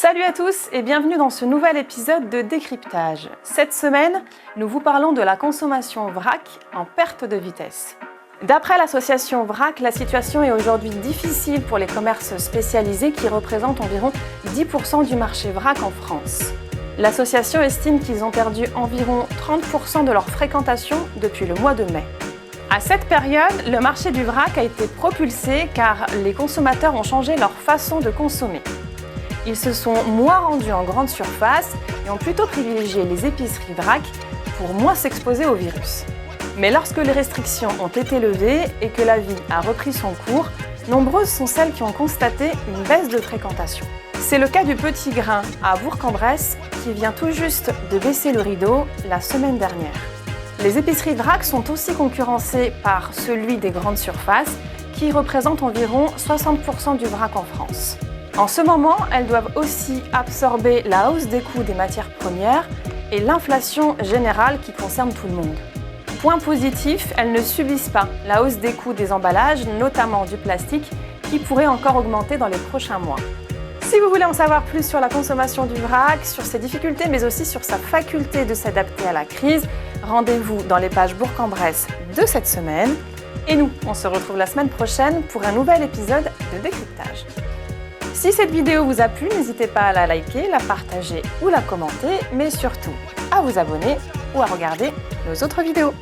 Salut à tous et bienvenue dans ce nouvel épisode de Décryptage. Cette semaine, nous vous parlons de la consommation vrac en perte de vitesse. D'après l'association VRAC, la situation est aujourd'hui difficile pour les commerces spécialisés qui représentent environ 10% du marché vrac en France. L'association estime qu'ils ont perdu environ 30% de leur fréquentation depuis le mois de mai. À cette période, le marché du vrac a été propulsé car les consommateurs ont changé leur façon de consommer. Ils se sont moins rendus en grande surface et ont plutôt privilégié les épiceries vrac pour moins s'exposer au virus. Mais lorsque les restrictions ont été levées et que la vie a repris son cours, nombreuses sont celles qui ont constaté une baisse de fréquentation. C'est le cas du Petit Grain à Bourg-en-Bresse qui vient tout juste de baisser le rideau la semaine dernière. Les épiceries vrac sont aussi concurrencées par celui des grandes surfaces qui représentent environ 60% du vrac en France. En ce moment, elles doivent aussi absorber la hausse des coûts des matières premières et l'inflation générale qui concerne tout le monde. Point positif, elles ne subissent pas la hausse des coûts des emballages, notamment du plastique, qui pourrait encore augmenter dans les prochains mois. Si vous voulez en savoir plus sur la consommation du vrac, sur ses difficultés, mais aussi sur sa faculté de s'adapter à la crise, rendez-vous dans les pages Bourg-en-Bresse de cette semaine. Et nous, on se retrouve la semaine prochaine pour un nouvel épisode de Décryptage. Si cette vidéo vous a plu, n'hésitez pas à la liker, la partager ou la commenter, mais surtout à vous abonner ou à regarder nos autres vidéos.